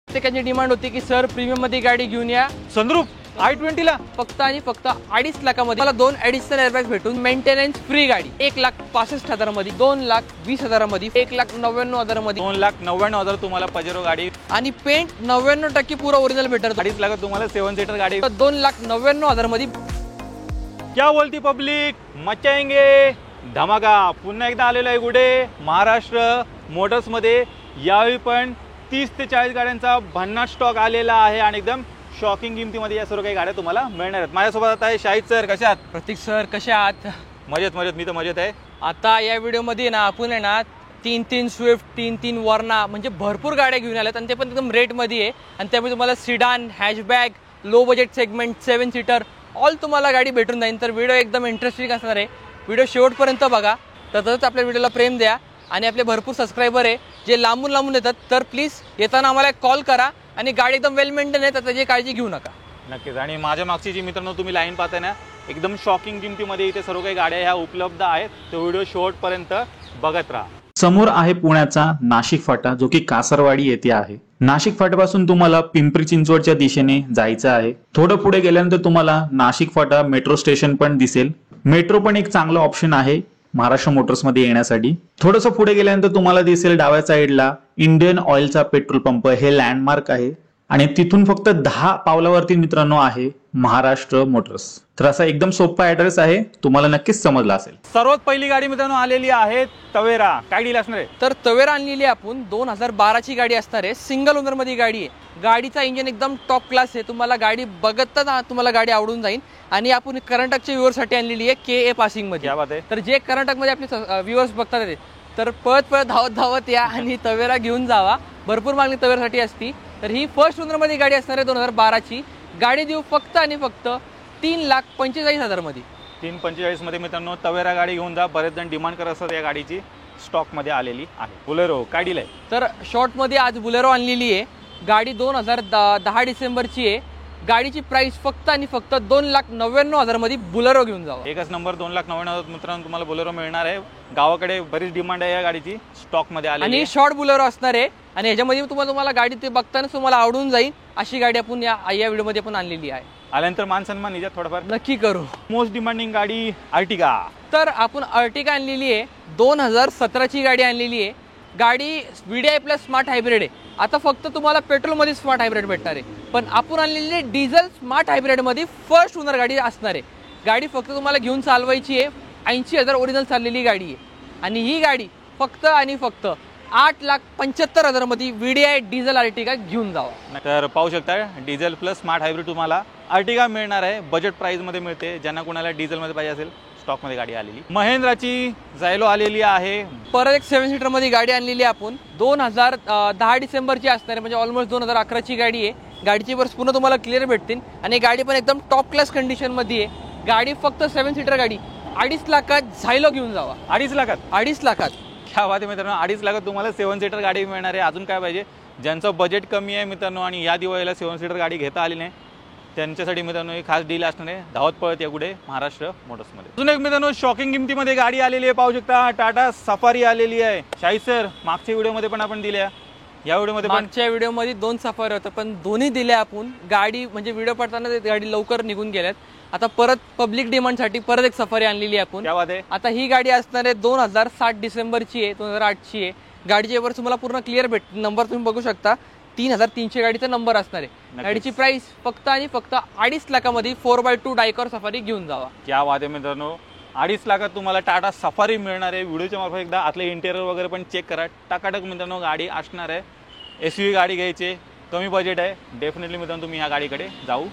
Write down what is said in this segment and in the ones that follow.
प्रत्येकाची डिमांड होती की सर प्रीमियम मध्ये गाडी घेऊन या, सनरूफ i20 ला फक्त आणि फक्त 2.5 लाखामध्ये मला 2 ॲडिशनल एअरबॅग भेटून मेंटेनन्स फ्री गाडी 1,65,000 मध्ये, 2,20,000 मध्ये, 1,99,000 मध्ये, 2,99,000 तुम्हाला पजेरो गाडी आणि पेंट 99% पुरा ओरिजिनल भेटणार. 2.5 लाखात तुम्हाला 7 सीटर गाडी 2,99,000 मध्ये. क्या बोलती पब्लिक, मचाएंगे धमाका. पुन्हा एकदा आलेलो आहे कुठे, महाराष्ट्र मोटर्स मध्ये. यावेळी पण 30 ते 40 गाड्यांचा भन्नाट स्टॉक आलेला आहे आणि एकदम शॉकिंग किमतीमध्ये या सर्व काही गाड्या तुम्हाला मिळणार आहेत. माझ्यासोबत आता आहे शाहिद सर. कसे आहात? प्रतीक सर कसे आहात? मजेत मजेत, मी तर मजेत आहे. आता या व्हिडिओमध्ये ना आपण आहे ना 3 स्विफ्ट, 3 वर्ना म्हणजे भरपूर गाड्या घेऊन आल्यात आणि ते पण एकदम रेटमध्ये आहे. आणि त्यामुळे तुम्हाला sedan, hatchback, low budget segment, 7 seater all तुम्हाला गाडी भेटून जाईल. तर व्हिडिओ एकदम इंटरेस्टिंग असणार आहे. व्हिडिओ शेवटपर्यंत बघा. तर तसंच आपल्या व्हिडिओला प्रेम द्या आणि आपले भरपूर सबस्क्रायबर आहे जे लांबून लांबून येतात, तर प्लीज येताना आम्हाला कॉल करा आणि गाडी एकदम वेल मेंटेन आहे, तर त्याची काळजी घेऊ नका. नक्कीच. आणि माझ्या मागची जी मित्रांनो तुम्ही लाईन पाहताय ना, एकदम शॉकिंग किमतीमध्ये इथे सर्व काही गाड्या ह्या उपलब्ध आहेत. तो व्हिडिओ शेवटपर्यंत बघत राहा. समोर आहे पुण्याचा नाशिक फाटा, जो की कासरवाडी येथे आहे. नाशिक फाट्यापासून तुम्हाला पिंपरी चिंचवडच्या दिशेने जायचं आहे. थोडं पुढे गेल्यानंतर तुम्हाला नाशिक फाटा मेट्रो स्टेशन पण दिसेल. मेट्रो पण एक चांगला ऑप्शन आहे महाराष्ट्र मोटर्स मध्ये येण्यासाठी. थोडंसं पुढे गेल्यानंतर तुम्हाला दिसेल डाव्या साईडला इंडियन ऑइलचा पेट्रोल पंप, हे लँडमार्क आहे. आणि तिथून फक्त 10 पावलावरती मित्रांनो आहे महाराष्ट्र मोटर्स. तर असा एकदम सोपा ऍड्रेस आहे, तुम्हाला नक्कीच समजला असेल. सर्वात पहिली गाडी मित्रांनो आलेली आहे तवेरा. काय डील असणार आहे? तर तवेरा आणलेली आपण 2012 ची गाडी असणार आहे. सिंगल ओनर मध्ये गाडी आहे. गाडीचा इंजिन एकदम टॉप क्लास आहे. तुम्हाला गाडी बघताना तुम्हाला गाडी आवडून जाईल. आणि आपण कर्नाटकच्या व्ह्युअरसाठी आणलेली आहे KA पासिंग मध्ये. तर जे कर्नाटक मध्ये आपले व्ह्युअर्स बघतात ते, तर पळत धावत या आणि तवेरा घेऊन जावा. भरपूर मागणी तवेरासाठी असती. तर ही फर्स्ट ओनर मध्ये गाडी असणार आहे 2012 ची. गाडी देऊ फक्त आणि फक्त 3,45,000 मध्ये. 3,45 मध्ये मित्रांनो तवेरा गाडी घेऊन जा. बरेच जण डिमांड करत असतात या गाडीची. स्टॉक मध्ये आलेली आहे. बुलेरो काय डील आहे? तर शॉर्ट मध्ये आज बुलेरो आणलेली आहे. गाडी 2010 डिसेंबरची आहे. गाडीची प्राइस फक्त आणि फक्त 2,99,000 मध्ये बुलेरो घेऊन जावा. एकच नंबर 2,99,000 मित्रांनो तुम्हाला बुलेरो मिळणार आहे. गावाकडे बरीच डिमांड आहे या गाडीची. स्टॉक मध्ये आलेली आणि शॉर्ट बुलेरो असणार आहे. आणि ह्याच्यामध्ये तुम्हाला गाडी ते बघताना तुम्हाला आवडून जाईल अशी गाडी आपण या व्हिडिओमध्ये पण आणलेली आहे. आल्यानंतर मान सन्मान निजा थोडंफार नक्की करू. मोस्ट डिमांडिंग गाडी अर्टिगा. तर आपण अर्टिगा आणलेली आहे. 2017 ची गाडी आणलेली आहे. गाडी VDI प्लस स्मार्ट हायब्रिड आहे. आता फक्त तुम्हाला पेट्रोल मध्ये स्मार्ट हायब्रिड भेटणार आहे, पण आपण आणलेली डिझेल स्मार्ट हायब्रिड मध्ये फर्स्ट ओनर गाडी असणार आहे. गाडी फक्त तुम्हाला घेऊन चालवायची आहे. 80,000 ओरिजिनल चाललेली गाडी आहे. आणि ही गाडी फक्त आणि फक्त 8,75,000 मध्ये VDI डिझेल अर्टिगा घेऊन जावा. तर पाहू शकता डिझेल प्लस स्मार्ट हायब्रिड तुम्हाला अर्टिगा मिळणार आहे. बजेट प्राइस मध्ये मिळते. ज्यांना कोणाला डिझेल मध्ये पाहिजे असेल स्टॉक मध्ये गाडी आलेली. महिंद्राची जायलो आलेली आहे. परत एक 7 सीटर मध्ये गाडी आणलेली आपण 2010 डिसेंबरची असणार आहे. म्हणजे ऑलमोस्ट 2011 ची गाडी आहे. गाडीची वर्ष पूर्ण तुम्हाला क्लिअर भेटतील आणि गाडी पण एकदम टॉप क्लास कंडिशन मध्ये आहे. गाडी फक्त 7 सीटर गाडी 2.5 लाखात झायलो घेऊन जावा. 2.5 लाखात? 2.5 लाखात. क्या बात आहे मित्रांनो, 2.5 लाखात तुम्हाला 7 सीटर गाडी मिळणार आहे. अजून काय पाहिजे? ज्यांचं बजेट कमी आहे मित्रांनो आणि या दिवाळीला 7 सीटर गाडी घेता आली नाही, त्यांच्यासाठी मित्रांनो एक खास डील असणार आहे. धावत पळत या कुठे महाराष्ट्र मोटर्समध्ये. अजून एक मित्रांनो शॉकिंग किमतीमध्ये गाडी आलेली आहे. पाहू शकता टाटा सफारी आलेली आहे. शाहिद सर मागच्या व्हिडिओमध्ये पण आपण दिल्या, या व्हिडिओमध्ये मागच्या व्हिडिओमध्ये 2 सफारी होतं, पण दोन्ही दिल्या आपण. गाडी म्हणजे व्हिडिओ पडताना गाडी लवकर निघून गेल्यात. आता परत पब्लिक डिमांडसाठी परत एक सफारी आणलेली आहे आपण. क्या बात आहे. आता ही गाडी असणार आहे 2007 डिसेंबरची आहे. 2008 ची आहे. गाडीचे वर तुम्हाला पूर्ण क्लिअर भेटतील. नंबर तुम्ही बघू शकता. 3,300 गाडीचा नंबर असणार आहे. गाडीची प्राइस फक्त आणि फक्त 2.5 लाखामध्ये 4x2 डायकर सफारी घेऊन जावा. क्या बात आहे मित्रांनो, 2.5 लाखात तुम्हाला टाटा सफारी मिळणार आहे. व्हिडिओच्या मार्फत एकदा आतले इंटेरियर वगैरे पण चेक करा. टाकाटक मित्रांनो गाडी असणार आहे. SUV गाडी घ्यायची, कमी बजेट आहे, डेफिनेटली मित्रांनो तुम्ही या गाडीकडे जाऊ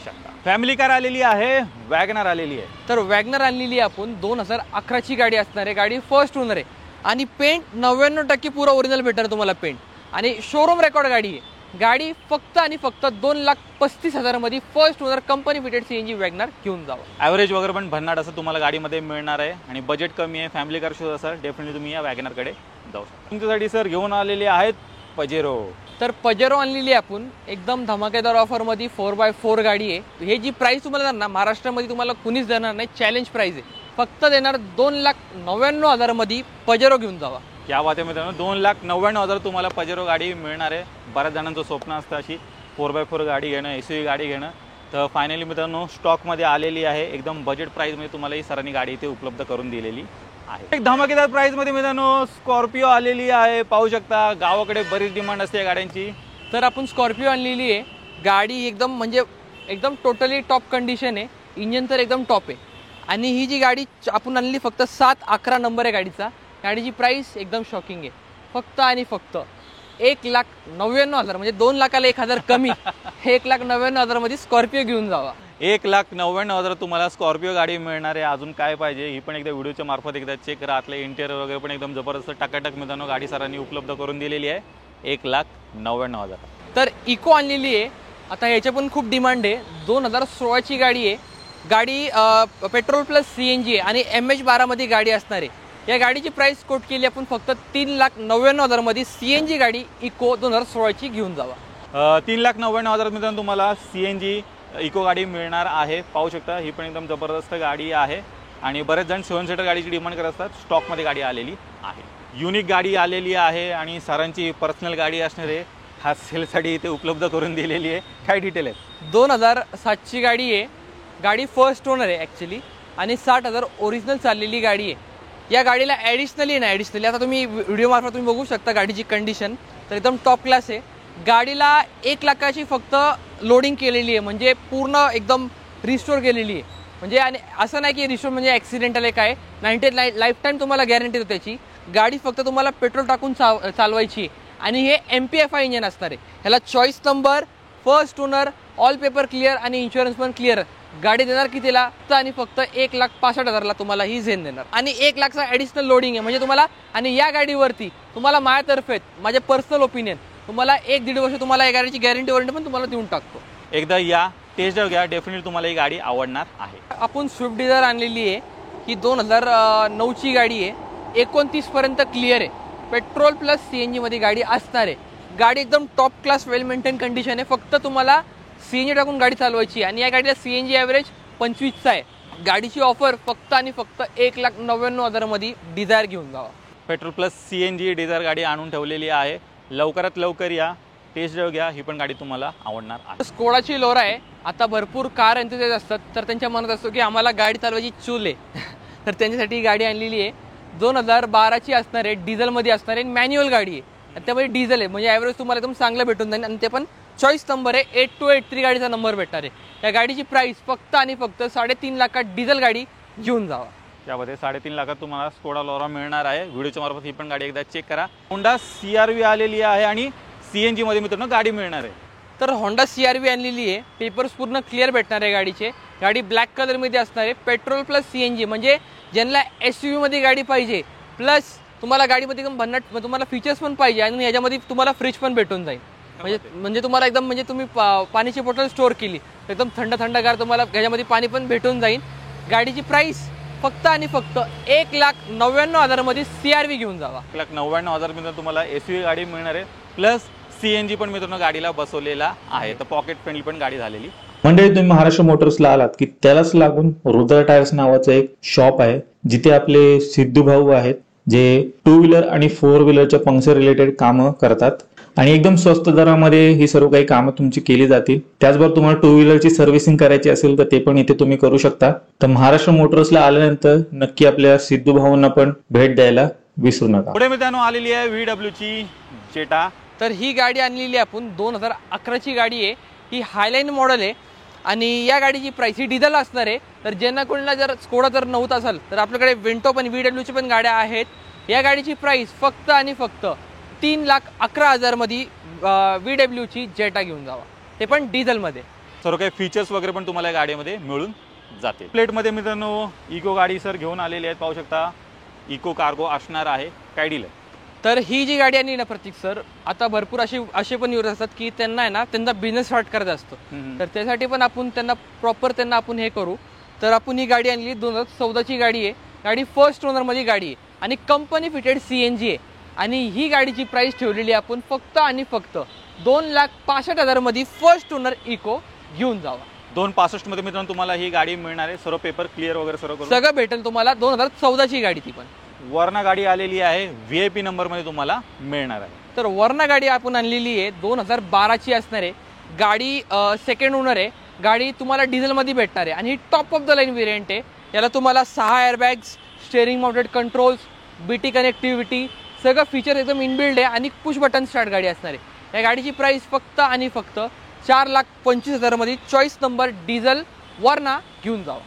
शकता. फॅमिली कार आलेली आहे, वॅगनर आलेली आहे. तर वॅगनर आणलेली आहे आपण 2011 ची गाडी असणार आहे. गाडी फर्स्ट ओनर आहे आणि पेंट 99% पुरा ओरिजिनल भेटणार तुम्हाला पेंट. आणि शोरूम रेकॉर्ड गाडी आहे. गाडी फक्त आणि फक्त 2,35,000 मध्ये first owner company fitted CNG WagonR घेऊन जावा. ॲव्हरेज वगैरे पण भन्नाट असं तुम्हाला गाडीमध्ये मिळणार आहे आणि बजेट कमी आहे. फॅमिली कार शोध असेल डेफिनेटली तुम्ही या वॅगनरकडे जाऊ शकता. तुमच्यासाठी सर घेऊन आलेले आहेत पजेरो. तर पजेरो आणलेली आहे आपण एकदम धमाकेदार ऑफर मध्ये 4x4 गाडी आहे. हे जी प्राइस तुम्हाला देणार ना महाराष्ट्रामध्ये तुम्हाला कुणीच देणार नाही. चॅलेंज प्राइस आहे. फक्त देणार 2,99,000 मध्ये पजेरो घेऊन जावा. क्या बात आहे मित्रांनो, 2,99,000 तुम्हाला पजेरो गाडी मिळणार आहे. बऱ्याच जणांचं स्वप्न असतं अशी 4x4 गाडी घेणं, SUV गाडी घेणं. तर फायनली मित्रांनो स्टॉकमध्ये आलेली आहे. एकदम बजेट प्राईजमध्ये तुम्हाला ही सरांनी गाडी इथे उपलब्ध करून दिलेली आहे. एक धमाकेदार प्राईजमध्ये मित्रांनो स्कॉर्पिओ आलेली आहे. पाहू शकता, गावाकडे बरीच डिमांड असते या गाड्यांची. तर आपण स्कॉर्पिओ आणलेली आहे. गाडी एकदम म्हणजे एकदम टोटली टॉप कंडिशन आहे. इंजन तर एकदम टॉप आहे. आणि ही जी गाडी आपण आणली फक्त 7-11 नंबर आहे गाडीचा. गाडीची प्राईस एकदम शॉकिंग आहे. फक्त आणि फक्त 1,99,000 म्हणजे 2 लाखाला 1,000 कमी. 1,99,000 मध्ये स्कॉर्पिओ घेऊन जावा. 1,99,000 तुम्हाला स्कॉर्पिओ गाडी मिळणार आहे. अजून काय पाहिजे, ही पण एकदा व्हिडिओच्या मार्फत एकदा चेक करा. आतलं इंटेरियर वगैरे पण एकदम जबरदस्त टाकाटक मित्रांनो गाडी सरांनी उपलब्ध करून दिलेली आहे. 1,99,000. तर इको आणलेली आहे. आता ह्याच्या पण खूप डिमांड आहे. 2016ची गाडी आहे. गाडी पेट्रोल प्लस CNG आहे आणि MH12 मध्ये गाडी असणार आहे. या गाडीची प्राइस कोट केली आपण फक्त 3,99,000 मध्ये. CNG गाडी इको 2016ची घेऊन जावा. 3,99,000 मित्रांनो तुम्हाला CNG इको गाडी मिळणार आहे. पाहू शकता, ही पण एकदम जबरदस्त गाडी आहे. आणि बरेच जण 7 सीटर गाडीची डिमांड करत असतात. स्टॉकमध्ये गाडी आलेली आहे. युनिक गाडी आलेली आहे आणि सरांची पर्सनल गाडी असणार आहे. हा सेलसाठी इथे उपलब्ध करून दिलेली आहे. काय डिटेल आहे? 2007ची गाडी आहे. गाडी फर्स्ट ओनर आहे ॲक्च्युली आणि 60,000 ओरिजिनल चाललेली गाडी आहे. या गाडीला ॲडिशनली आता तुम्ही व्हिडिओ मार्फत तुम्ही बघू शकता गाडीची कंडिशन तर एकदम टॉप क्लास आहे. गाडीला 1 लाखाची फक्त लोडिंग केलेली आहे. म्हणजे पूर्ण एकदम रिस्टोर केलेली आहे. म्हणजे आणि असं नाही की रिस्टोर म्हणजे ॲक्सिडेंटल आहे काय. 90 लाईफ टाईम तुम्हाला गॅरंटी देतो त्याची. गाडी फक्त तुम्हाला पेट्रोल टाकून चालवायची आहे. आणि हे MPFI इंजन असणार आहे. ह्याला choice number, first owner, all paper clear आणि इन्शुरन्स पण क्लिअर. गाडी देणार कितीला? आणि फक्त 1,65,000ला तुम्हाला ही झेन देणार. आणि 1 लाखचा ॲडिशनल लोडिंग आहे. म्हणजे तुम्हाला आणि या गाडीवरती तुम्हाला माझ्यातर्फे माझे पर्सनल ओपिनियन तुम्हाला 1-1.5 वर्ष तुम्हाला या गाडीची गॅरंटी वॉरंटी पण तुम्हाला देऊन टाकतो. एकदा या टेस्ट ड्राइव्ह घ्या, डेफिनेटली तुम्हाला ही गाडी आवडणार आहे. आपण स्विफ्ट डिझायर आणलेली आहे. ही 2009ची गाडी आहे. 29 पर्यंत क्लिअर आहे. पेट्रोल प्लस CNG मध्ये गाडी असणार आहे. गाडी एकदम टॉप क्लास वेल मेंटेन कंडिशन आहे. फक्त तुम्हाला CNG टाकून गाडी चालवायची आणि या गाडीला CNG ॲव्हरेज 25चा आहे. गाडीची ऑफर फक्त आणि फक्त 1,99,000 मध्ये डिझायर घेऊन जावा. पेट्रोल प्लस CNG डिझायर गाडी आणून ठेवलेली आहे. लवकरात लवकर या, टेस्ट ड्राइव्ह घ्या. ही पण गाडी तुम्हाला आवडणार आहे. स्कोडाची लोरा आहे. आता भरपूर कार एंथुसियास्ट असतात तर त्यांच्या मनात असतो की आम्हाला गाडी चालवायची चूल आहे. तर त्यांच्यासाठी ही गाडी आणलेली आहे. 2012ची असणार आहे. डिझेलमध्ये असणार आहे. मॅन्युअल गाडी आहे आणि त्यामध्ये डिझेल आहे. म्हणजे ॲव्हरेज तुम्हाला एकदम चांगलं भेटून जाईल. आणि ते पण चॉईस नंबर आहे. 8283 गाडीचा नंबर भेटणार आहे. या गाडीची प्राइस फक्त आणि फक्त 3.5 लाखात डिझेल गाडी घेऊन जावा. त्यामध्ये 3.5 लाखात तुम्हाला स्कोडा लोरा मिळणार आहे. व्हिडिओच्या मार्फत ही पण गाडी एकदा चेक करा. होंडा CRV आलेली आहे आणि CNG मध्ये मित्रांनो गाडी मिळणार आहे. तर होंडा CRV आणलेली आहे. पेपर्स पूर्ण क्लिअर भेटणार आहे गाडीचे. गाडी ब्लॅक कलरमध्ये असणार आहे. पेट्रोल प्लस CNG म्हणजे ज्यांना SUV मध्ये गाडी पाहिजे प्लस तुम्हाला गाडीमध्ये एकदम भन्नाट तुम्हाला फीचर्स पण पाहिजे आणि याच्यामध्ये तुम्हाला फ्रीज पण भेटून जाईल. म्हणजे तुम्हाला एकदम म्हणजे तुम्ही पाण्याची बॉटल स्टोअर केली एकदम थंडगार तुम्हाला ह्याच्यामध्ये पाणी पण भेटून जाईल. गाडीची प्राइस फक्त आणि फक्त 1,99,000 मध्ये CRV घेऊन जावा. 1,99,000 मित्रांनो तुम्हाला SUV गाडी मिळणार आहे. प्लस CNG पण मित्रांनो गाडीला बसवलेला आहे. तर पॉकेट फ्रेंडली पण गाडी झालेली. मंडळी, तुम्ही महाराष्ट्र मोटर्सला आलात की त्यालाच लागून रुद्र टायर्स नावाचं एक शॉप आहे जिथे आपले सिद्धू भाऊ आहेत जे 2 व्हीलर आणि 4 व्हीलरच्या पंक्चर रिलेटेड कामं करतात आणि एकदम स्वस्त दरामध्ये ही सर्व काही कामं तुमची केली जातील. त्याचबरोबर तुम्हाला 2 व्हीलरची सर्व्हिसिंग करायची असेल तर ते पण इथे तुम्ही करू शकता. तर महाराष्ट्र मोटर्सला आल्यानंतर नक्की आपल्या सिद्धू भाऊंना पण भेट द्यायला विसरू नका. पुढे मित्रांनो आलेली आहे VWची जेटा. तर ही गाडी आणलेली आहे आपण 2011ची गाडी आहे. ही हायलाईन मॉडेल आहे आणि या गाडीची प्राइस ही डिझेल असणार आहे. तर ज्यांना कोणाला जर स्कोडा जर नव्हता असेल तर आपल्याकडे वेंटो पण VWची पण गाड्या आहेत. या गाडीची प्राइस फक्त आणि फक्त 3,11,000 मध्ये VWची जेटा घेऊन जावा. ते पण डिझेलमध्ये. सर्व काही फीचर्स वगैरे पण तुम्हाला गाडीमध्ये मिळून जाते. प्लेटमध्ये मित्रांनो इको गाडी सर घेऊन आलेली आहेत. पाहू शकता इको कार्गो असणार आहे. काय डील आहे? तर ही जी गाडी आणली ना प्रतीक सर, आता भरपूर असे पण यूज असतात की त्यांना आहे ना त्यांचा बिझनेस स्टार्ट करायचा असतो. तर त्यासाठी पण आपण त्यांना प्रॉपर आपण हे करू. तर आपण ही गाडी आणली 2014ची गाडी आहे. गाडी फर्स्ट ओनरमध्ये गाडी आहे आणि कंपनी फिटेड CNG आहे. आणि ही गाडीची प्राइस ठेवलेली आपण फक्त आणि फक्त 2,65,000 मध्ये फर्स्ट ओनर इको घेऊन जावा. 2,65 मध्ये मित्रांनो तुम्हाला ही गाडी मिळणार आहे. सर्व पेपर क्लिअर वगैरे सर्व सगळं भेटेल तुम्हाला. 2014ची गाडी ती पण वरना गाडी आलेली आहे VIP नंबरमध्ये तुम्हाला मिळणार आहे. तर वरना गाडी आपण आणलेली आहे 2012ची असणार आहे. गाडी सेकंड ओनर आहे. गाडी तुम्हाला डिझेलमध्ये भेटणार आहे आणि ही top of the line variant आहे. याला तुम्हाला 6 airbags, steering mounted controls, BT connectivity सगळं फीचर एकदम इनबिल्ड आहे आणि पुश बटन स्टार्ट गाडी असणार आहे. या गाडीची प्राइस फक्त आणि फक्त 4,25,000 मध्ये चॉईस नंबर डिझेल वरना घेऊन जावा.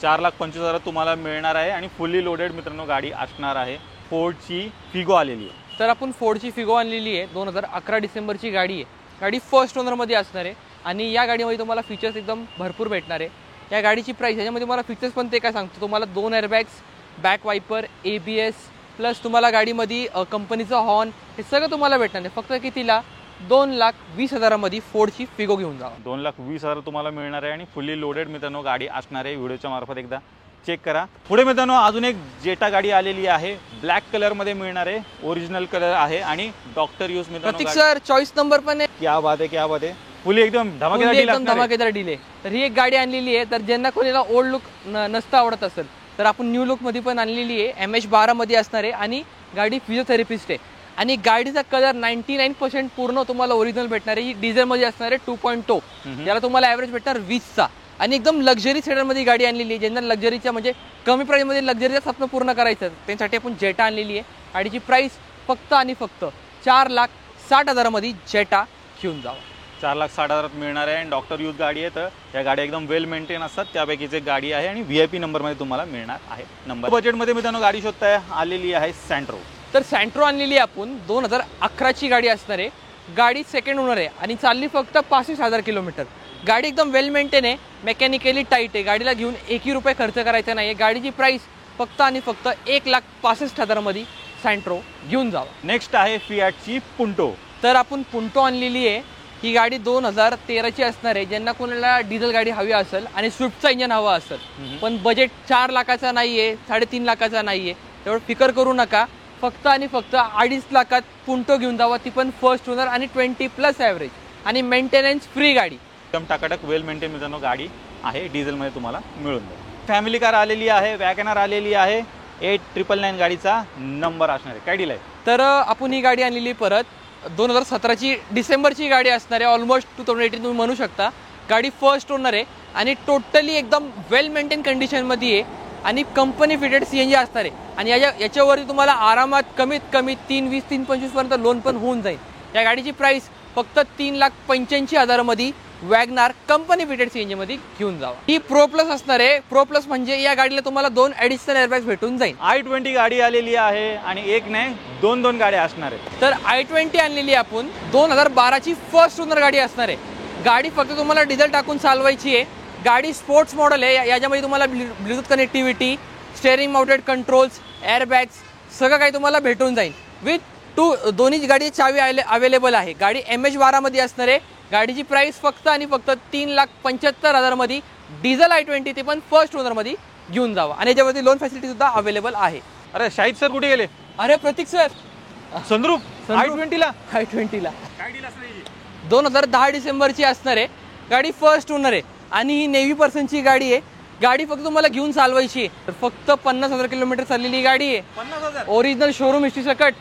4,25,000 तुम्हाला मिळणार आहे आणि फुल्ली लोडेड मित्रांनो गाडी असणार आहे. फोर्डची फिगो आलेली आहे. तर आपण फोर्डची फिगो आणलेली आहे 2011 डिसेंबरची गाडी आहे. गाडी फर्स्ट ओनरमध्ये असणार आहे आणि या गाडीमध्ये तुम्हाला फीचर्स एकदम भरपूर भेटणार आहे. या गाडीची प्राइस याच्यामध्ये तुम्हाला फीचर्स पण ते काय सांगतो तुम्हाला 2 airbags, back viper, ABS plus तुम्हाला गाडीमध्ये कंपनीचा हॉर्न हे सगळं तुम्हाला भेटणार आहे. फक्त कितीला 2,20,000 मध्ये फोर्डची फिगो घेऊन जावा. 2,20,000 तुम्हाला मिळणार आहे आणि फुल्ली लोडेड मित्रांनो गाडी असणार आहे. व्हिडिओच्या मार्फत एकदा चेक करा. पुढे मित्रांनो अजून एक जेटा गाडी आलेली आहे. ब्लॅक कलर मध्ये मिळणार आहे. ओरिजिनल कलर आहे आणि डॉक्टर यूज मित्रांनो. प्रतीक सर चॉईस नंबर पण आहे. क्या बात आहे, क्या बात आहे. फुल्ली एकदम धमाकेदार डील आहे. तर ही एक गाडी आणलेली आहे. तर ज्यांना कोणाला ओल्ड लुक नसतं आवडत असेल तर आपण न्यू लुक मध्ये पण आणलेली आहे. MH12 मध्ये असणार आहे आणि गाडी फिजिओथेरपिस्ट आहे आणि गाडीचा कलर 99% पूर्ण तुम्हाला ओरिजिनल भेटणार आहे. ही डिझेल मध्ये असणार आहे 2.0. याला तुम्हाला ॲव्हरेज भेटणार 20चा आणि एकदम लक्झरी सेडरमध्ये गाडी आणलेली आहे. ज्यांना लक्झरीच्या म्हणजे कमी प्राईसमध्ये लक्झरीचं स्वप्न पूर्ण करायचं त्यांच्यासाठी आपण जेटा आणलेली आहे. गाडीची प्राइस फक्त आणि फक्त 4,60,000 मध्ये जेटा घेऊन जावा. 4,60,000 मिळणार आहे आणि डॉक्टर यूज गाडी आहे. तर या गाड्या एकदम वेल मेंटेन असतात त्यापैकीच एक गाडी आहे आणि VIP नंबरमध्ये तुम्हाला मिळणार आहे. नंबर बजेटमध्ये मित्रांनो गाडी शोधताय आलेली आहे सँट्रो. तर सँट्रो आणलेली आपण 2011ची गाडी असणार आहे. गाडी सेकंड ओनर आहे आणि चालली फक्त 65,000 किलोमीटर. गाडी एकदम वेल मेंटेन आहे, मेकॅनिकली टाईट आहे. गाडीला घेऊन एकही रुपये खर्च करायचा नाही आहे. गाडीची प्राइस फक्त आणि फक्त 1,65,000 मध्ये सँट्रो घेऊन जावा. नेक्स्ट आहे फियाटची पुंटो. तर आपण पुंटो आणलेली आहे. ही गाडी 2013ची असणार आहे. ज्यांना कोणाला डिझेल गाडी हवी असेल आणि स्विफ्टचा इंजन हवा असेल पण बजेट 4 लाखाचा नाही आहे, 3.5 लाखाचा नाही आहे, तेवढं फिकर करू नका. फक्त आणि फक्त 2.5 लाखात पुंटो घेऊन जावा. ती पण फर्स्ट ओनर आणि 20+ ॲव्हरेज आणि मेंटेनन्स फ्री गाडी. एकदम टाकाटक वेल मेंटेन मित्रांनो गाडी आहे. डिझेलमध्ये तुम्हाला मिळून जाईल. फॅमिली कार आलेली आहे, वॅगनर आलेली आहे. 8999 गाडीचा नंबर असणार आहे. काय डील आहे? तर आपण ही गाडी आणलेली परत 2017ची डिसेंबरची गाडी असणार आहे. ऑलमोस्ट 2018 तुम्ही म्हणू शकता. गाडी फर्स्ट ओनर आहे आणि टोटली एकदम वेल मेंटेन कंडिशनमध्ये आहे आणि कंपनी फिटेड CNG असणार आहे आणि याच्यावरती तुम्हाला आरामात कमीत कमी 3,20, 3,25 पर्यंत लोन पण होऊन जाईल. या गाडीची प्राइस फक्त 3,85,000 मध्ये वॅगनार कंपनी फिटेड CNG मध्ये घेऊन जावा. ही प्रो प्लस असणार आहे. प्रो प्लस म्हणजे या गाडीला तुम्हाला 2 ॲडिशनल एअरबॅग्स भेटून जाईल. i20 गाडी आलेली आहे आणि एक नाही 2 गाड्या असणार आहेत. तर i20 आणलेली आपण 2012ची फर्स्ट ओनर गाडी असणार आहे. गाडी फक्त तुम्हाला डिझेल टाकून चालवायची आहे. गाडी स्पोर्ट्स मॉडेल आहे. याच्यामध्ये तुम्हाला Bluetooth connectivity, steering mounted controls, airbags सगळं काही तुम्हाला भेटून जाईल. विथ दोन्ही गाडी चावी अवेलेबल आहे. गाडी MH12 मध्ये असणार आहे. गाडीची प्राइस फक्त आणि फक्त 3,75,000 मध्ये डिझेल i20 ते पण फर्स्ट ओनर मध्ये घेऊन जावा आणि याच्यावरती लोन फॅसिलिटी सुद्धा अवेलेबल आहे. अरे शाहिद सर कुठे गेले? अरे प्रतीक सर संद्रूप i20ला 2010 डिसेंबरची असणार आहे. गाडी फर्स्ट ओनर आहे आणि ही नेव्ही पर्सनची गाडी आहे. गाडी फक्त तुम्हाला घेऊन चालवायची आहे. तर फक्त 50,000 किलोमीटर चाललेली गाडी आहे. 50,000 ओरिजिनल शोरूम हिस्ट्री सकट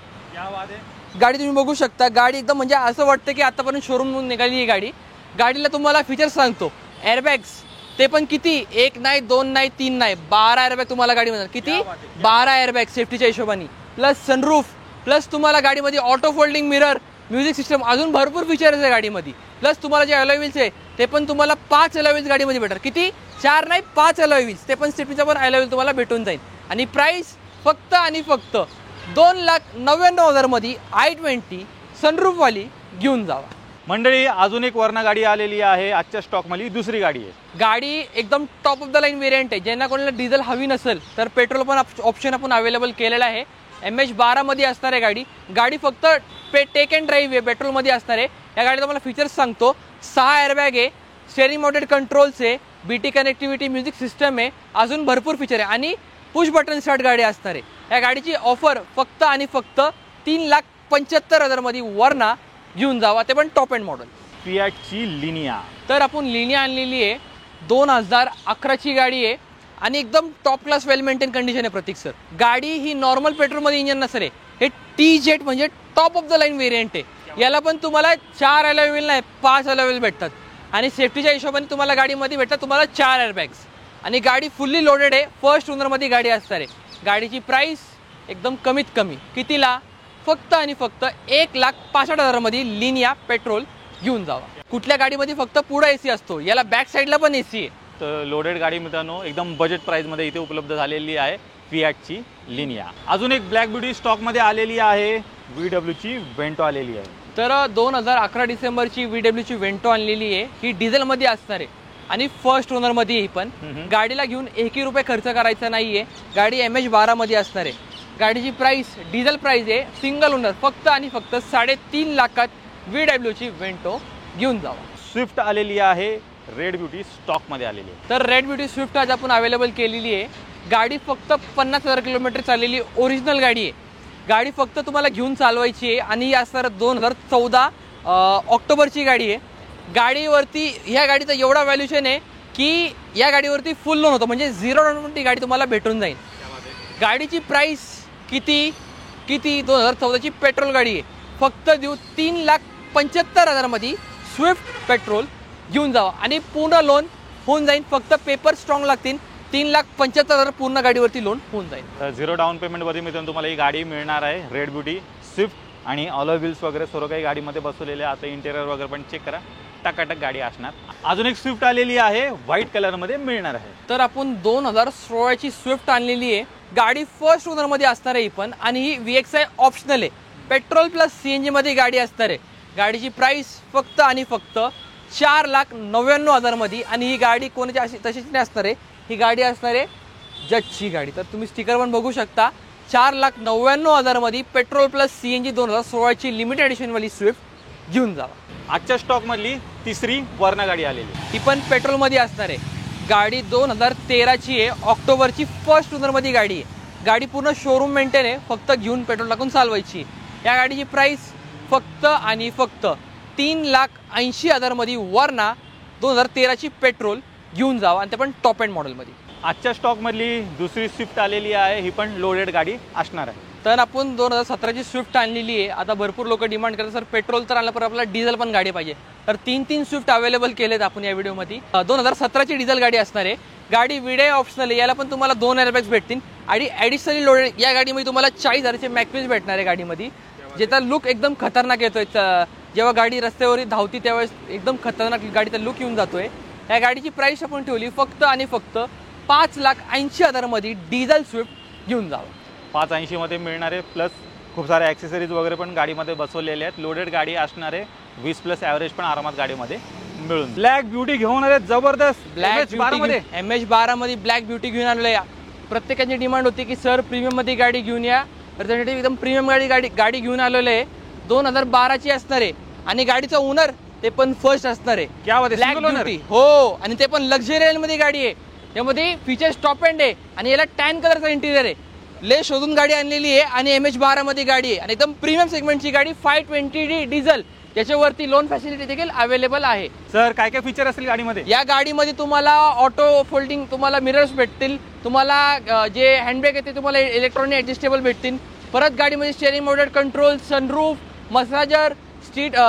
गाडी तुम्ही बघू शकता. गाडी एकदम म्हणजे असं वाटतं की आतापर्यंत शोरूम निघाली ही गाडी. गाडीला तुम्हाला फीचर्स सांगतो. एअरबॅग्स ते पण किती, 1 नाही 2 नाही 3 नाही 12 एअरबॅग तुम्हाला गाडी मिळणार. किती? 12 एअरबॅग सेफ्टीच्या हिशोबाने. प्लस सनरूफ, प्लस तुम्हाला गाडीमध्ये auto folding mirror, music system, अजून भरपूर फीचर्स आहे गाडीमध्ये. प्लस तुम्हाला जे अलॉय व्हील्स आहे ते पण तुम्हाला 5 अलॉय व्हील्स गाडीमध्ये भेटणार. किती? 4 नाही 5 अलॉय व्हील्स. ते पण सेफ्टीचा पण अलॉय व्हील तुम्हाला भेटून जाईल आणि प्राइस फक्त आणि फक्त 2,99,000 मध्ये i20 सनरूफवाली घेऊन जावा. मंडळी अजून एक वरना गाडी आलेली आहे. आजच्या स्टॉकमध्ये दुसरी गाडी आहे. गाडी एकदम top of the line variant आहे. ज्यांना कोणाला डिझेल हवी नसेल तर पेट्रोल पण ऑप्शन आपण अवेलेबल केलेला आहे. MH12 मध्ये असणार आहे गाडी. गाडी फक्त टेक अँड ड्राईव्ह आहे, पेट्रोलमध्ये असणार आहे. या गाडीला तुम्हाला फीचर्स सांगतो. 6 एअरबॅग आहे, स्टेअरिंग माउंटेड कंट्रोल्स आहे, BT कनेक्टिव्हिटी, म्युझिक सिस्टम आहे, अजून भरपूर फीचर आहे आणि पुश बटन स्टार्ट गाडी असणार आहे. या गाडीची ऑफर फक्त आणि फक्त 3,75,000 मध्ये वरना घेऊन जावा. ते पण टॉप एंड मॉडेल. फियाटची लिनिया. तर आपण लिनिया आणलेली आहे. 2011ची गाडी आहे. आणि एकदम टॉप क्लास वेल मेंटेन कंडिशन आहे प्रतीक सर. गाडी ही नॉर्मल पेट्रोलमध्ये इंजन नसेल, हे टी जेट म्हणजे top of the line variant आहे. याला पण तुम्हाला 4 अलॉय व्हील नाही 5 अलॉय व्हील भेटतात आणि सेफ्टीच्या हिशोबाने तुम्हाला गाडीमध्ये भेटतात तुम्हाला 4 एअरबॅग्स आणि गाडी फुल्ली लोडेड आहे. फर्स्ट ओनरमध्ये गाडी असणार आहे. गाडीची प्राईस एकदम कमीत कमी कितीला, फक्त आणि फक्त 1,65,000 मध्ये लिनिया पेट्रोल घेऊन जावा. कुठल्या गाडीमध्ये फक्त पुढे एसी असतो, याला बॅक साईडला पण एसी आहे. तर लोडेड गाडी मित्रांनो एकदम बजेट प्राईजमध्ये इथे उपलब्ध झालेली आहे फियाटची लिनिया. अजून एक ब्लॅक ब्युटी स्टॉकमध्ये आलेली आहे, VWची वेंटो आलेली आहे. तर 2011 डिसेंबरची VWची वेंटो आणलेली आहे. ही डिझेलमध्ये असणार आहे आणि फर्स्ट ओनरमध्ये ही पण. गाडीला घेऊन एकही रुपये खर्च करायचा नाहीये. गाडी MH12 मध्ये असणार आहे. गाडीची प्राइस डिझेल प्राइस आहे, सिंगल ओनर, फक्त आणि फक्त 3.5 लाखात VWची वेंटो घेऊन जावा. स्विफ्ट आलेली आहे, रेड ब्युटी स्टॉकमध्ये आलेली आहे. तर रेड ब्युटी स्विफ्ट आज आपण अवेलेबल केलेली आहे. गाडी फक्त 50,000 किलोमीटर चाललेली ओरिजिनल गाडी आहे. गाडी फक्त तुम्हाला घेऊन चालवायची आहे आणि ही असणार 2014 ऑक्टोबरची गाडी आहे. गाडीवरती ह्या गाडीचं एवढा व्हॅल्युएशन आहे की या गाडीवरती फुल लोन होतं, म्हणजे 0 डाऊन पेमेंटची गाडी तुम्हाला भेटून जाईल. गाडीची प्राइस किती 2014ची पेट्रोल गाडी आहे. फक्त देऊ 3,75,000 मध्ये स्विफ्ट पेट्रोल घेऊन जावा आणि पूर्ण लोन होऊन जाईल. फक्त पेपर स्ट्रॉंग लागतील. 3,75,000 पूर्ण गाडीवरती लोन होऊन जाईल. तर 0 डाऊन पेमेंटमध्ये मित्रांनो तुम्हाला ही गाडी मिळणार आहे, रेड ब्युटी स्विफ्ट. आणि ऑलो व्हील्स वगैरे सर्व काही गाडीमध्ये बसवलेले. आता इंटेरियर वगैरे पण चेक करा, टकाटक गाडी असणार. अजून एक स्विफ्ट आलेली आहे, व्हाईट कलरमध्ये मिळणार आहे. तर आपण 2016ची स्विफ्ट आणलेली आहे. गाडी फर्स्ट ओनरमध्ये असणार आहे ही पण, आणि ही VXI ऑप्शनल आहे. पेट्रोल प्लस CNG मध्ये गाडी असणार आहे. गाडीची प्राइस फक्त आणि फक्त 4,99,000 मध्ये आणि ही गाडी कोणाची अशी तशीच नाही असणार आहे. ही गाडी असणार आहे जजची गाडी. तर तुम्ही स्टिकर पण बघू शकता. 4,99,000 मध्ये पेट्रोल प्लस CNG 2016ची लिमिटेड एडिशन वाली स्विफ्ट घेऊन जावा. आजच्या स्टॉकमधली तिसरी वर्ण गाडी आलेली. ही पण पेट्रोलमध्ये असणार आहे. गाडी 2013ची आहे, ऑक्टोबरची फर्स्ट ओनरमध्ये गाडी आहे. गाडी पूर्ण शोरूम मेंटेन आहे, फक्त घेऊन पेट्रोल टाकून चालवायची. या गाडीची प्राइस फक्त आणि फक्त 3,80,000 मध्ये वरना 2013ची पेट्रोल घेऊन जावा आणि ते पण टॉप एंड मॉडेलमध्ये. आजच्या स्टॉकमधली दुसरी स्विफ्ट आलेली आहे, ही पण लोडेड गाडी असणार आहे. तर आपण 2017ची स्विफ्ट आणलेली आहे. आता भरपूर लोक डिमांड करतात सर पेट्रोल तर आणलं पण आपल्याला डिझेल पण गाडी पाहिजे. तर 3 स्विफ्ट अवेलेबल केलेत आपण या व्हिडिओमध्ये. 2017ची डिझेल गाडी असणार आहे. गाडी VDI ऑप्शनल आहे. याला पण तुम्हाला 2 एअरबॅग्स भेटतील आणि ॲडिशनली लोडेड या गाडीमध्ये तुम्हाला 40,000चे मॅकविल्स भेटणार आहे गाडीमध्ये, ज्याचा लुक एकदम खतरनाक येतोय. जेव्हा गाडी रस्त्यावर धावती त्यावेळेस एकदम खतरनाक गाडीचा लुक येऊन जातोय. या गाडीची प्राइस आपण ठेवली फक्त आणि फक्त 5,80,000 मध्ये डिझेल स्विफ्ट घेऊन जावं. 580 मध्ये मिळणारे, प्लस खूप सारे ॲक्सेसरीज वगैरे पण गाडीमध्ये बसवलेले आहेत. लोडेड गाडी असणारे, 20+ ॲव्हरेज पण आरामात गाडीमध्ये मिळून. ब्लॅक ब्युटी घेऊन आले जबरदस्त. MH12 मध्ये ब्लॅक ब्युटी घेऊन आलेलं आहे. प्रत्येकाची डिमांड होती की सर प्रीमियम मध्ये गाडी घेऊन या. रिप्रेझेंटेटिव्ह एकदम प्रीमियम गाडी घेऊन आलेलं आहे. 2012ची असणार आहे आणि गाडीचा ओनर ते पण फर्स्ट असणार आहे. ब्लॅक ब्युटी हो, आणि ते पण लक्झरी मध्ये गाडी आहे. यामध्ये फीचर्स टॉप एंड आहे आणि याला टॅन कलरचा इंटिरियर आहे. ले शोधून गाडी आणलेली आहे आणि MH12 मध्ये गाडी आहे आणि एकदम प्रीमियम सेगमेंटची गाडी 520D डिझेल. याच्यावरती लोन फॅसिलिटी देखील अवेलेबल आहे. सर काय काय फीचर असेल गाडीमध्ये? या गाडीमध्ये तुम्हाला ऑटो फोल्डिंग तुम्हाला मिरर्स भेटतील. तुम्हाला जे हँडब्रेक आहे ते तुम्हाला इलेक्ट्रॉनिक ऍडजस्टेबल भेटतील. परत गाडीमध्ये steering moded control, sunroof, massager,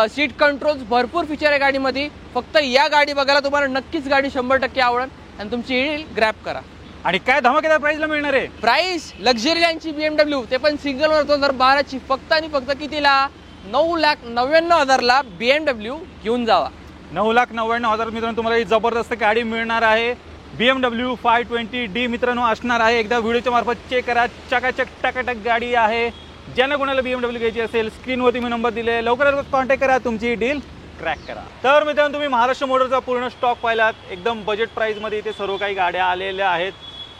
seat controls, भरपूर फीचर आहे गाडीमध्ये. फक्त या गाडी बघायला तुम्हाला नक्कीच गाडी 100% आवडेल आणि तुमची डील ग्रॅब करा. आणि काय धमाकेदार प्राइसला मिळणार आहे? प्राइस लक्झरी लाईनची BMW ते पण सिंगल ओनर 2012ची फक्त आणि फक्त कितीला 9,99,000ला BMW घेऊन जावा. 9,99,000 मित्रांनो तुम्हाला ही जबरदस्त गाडी मिळणार आहे. BMW 520D मित्रांनो असणार आहे. एकदा व्हिडिओच्या मार्फत चेक करा. चकाचक टकाटक गाडी आहे. ज्यांना कोणाला BMW घ्यायची असेल स्क्रीनवरती मी नंबर दिले, लवकरात कॉन्टॅक्ट करा, तुमची डील क्रॅक करा. तर मित्रांनो तुम्ही महाराष्ट्र मोटरचा पूर्ण स्टॉक पाहिलात. एकदम बजेट प्राइसमध्ये इथे सर्व काही गाड्या आलेल्या आहेत.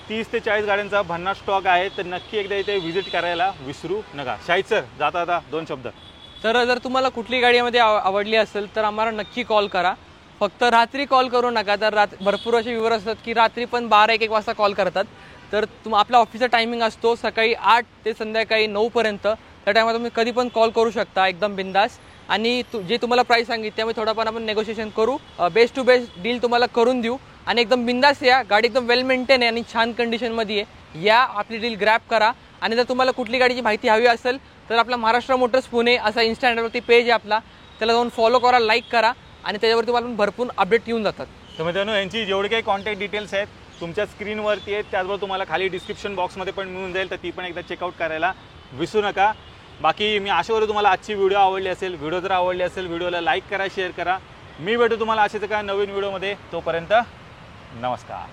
30 ते 40 गाड्यांचा भन्नाट स्टॉक आहे. तर नक्की एकदा इथे व्हिजिट करायला विसरू नका. शाहिद सर जाता 2 शब्द. तर जर तुम्हाला कुठली गाडीमध्ये आवडली असेल तर आम्हाला नक्की कॉल करा. फक्त रात्री कॉल करू नका. तर भरपूर असे व्ह्यूअर असतात की रात्री पण 12-1 वाजता कॉल करतात. तर आपला ऑफिसचा टायमिंग असतो सकाळी 8 ते संध्याकाळी 9 पर्यंत. त्या टायमात तुम्ही कधी पण कॉल करू शकता एकदम बिंदास. आणि जे तुम्हाला प्राइस सांगितली त्यामुळे थोडंफार आपण नेगोशिएशन करू. बेस्ट टू बेस्ट डील तुम्हाला करून देऊ. आणि एकदम बिंदास या. गाडी एकदम वेल मेंटेन आहे आणि छान कंडिशनमध्ये आहे. या आपली डील ग्रॅब करा. आणि जर तुम्हाला कुठली गाडीची माहिती हवी असेल तर आपला महाराष्ट्र मोटर्स पुणे असा इंस्टाग्रामवरती पेज आहे आपला, त्याला जाऊन फॉलो करा, लाईक करा आणि त्याच्यावर तुम्हाला भरपूर अपडेट येऊन जातात. तर मित्रांनो यांची जेवढे काही कॉन्टॅक्ट डिटेल्स आहेत तुमच्या स्क्रीनवरती आहेत, त्याचबरोबर तुम्हाला खाली डिस्क्रिप्शन बॉक्समध्ये पण मिळून जाईल, तर ती पण एकदा चेकआउट करायला विसरू नका. बाकी मी आशा करू तुम्हाला आजची व्हिडिओ आवडली असेल. व्हिडिओ जर आवडली असेल व्हिडिओला लाईक करा, शेअर करा. मी भेटू तुम्हाला अशाच एका नवीन व्हिडिओमध्ये. तोपर्यंत नमस्कार.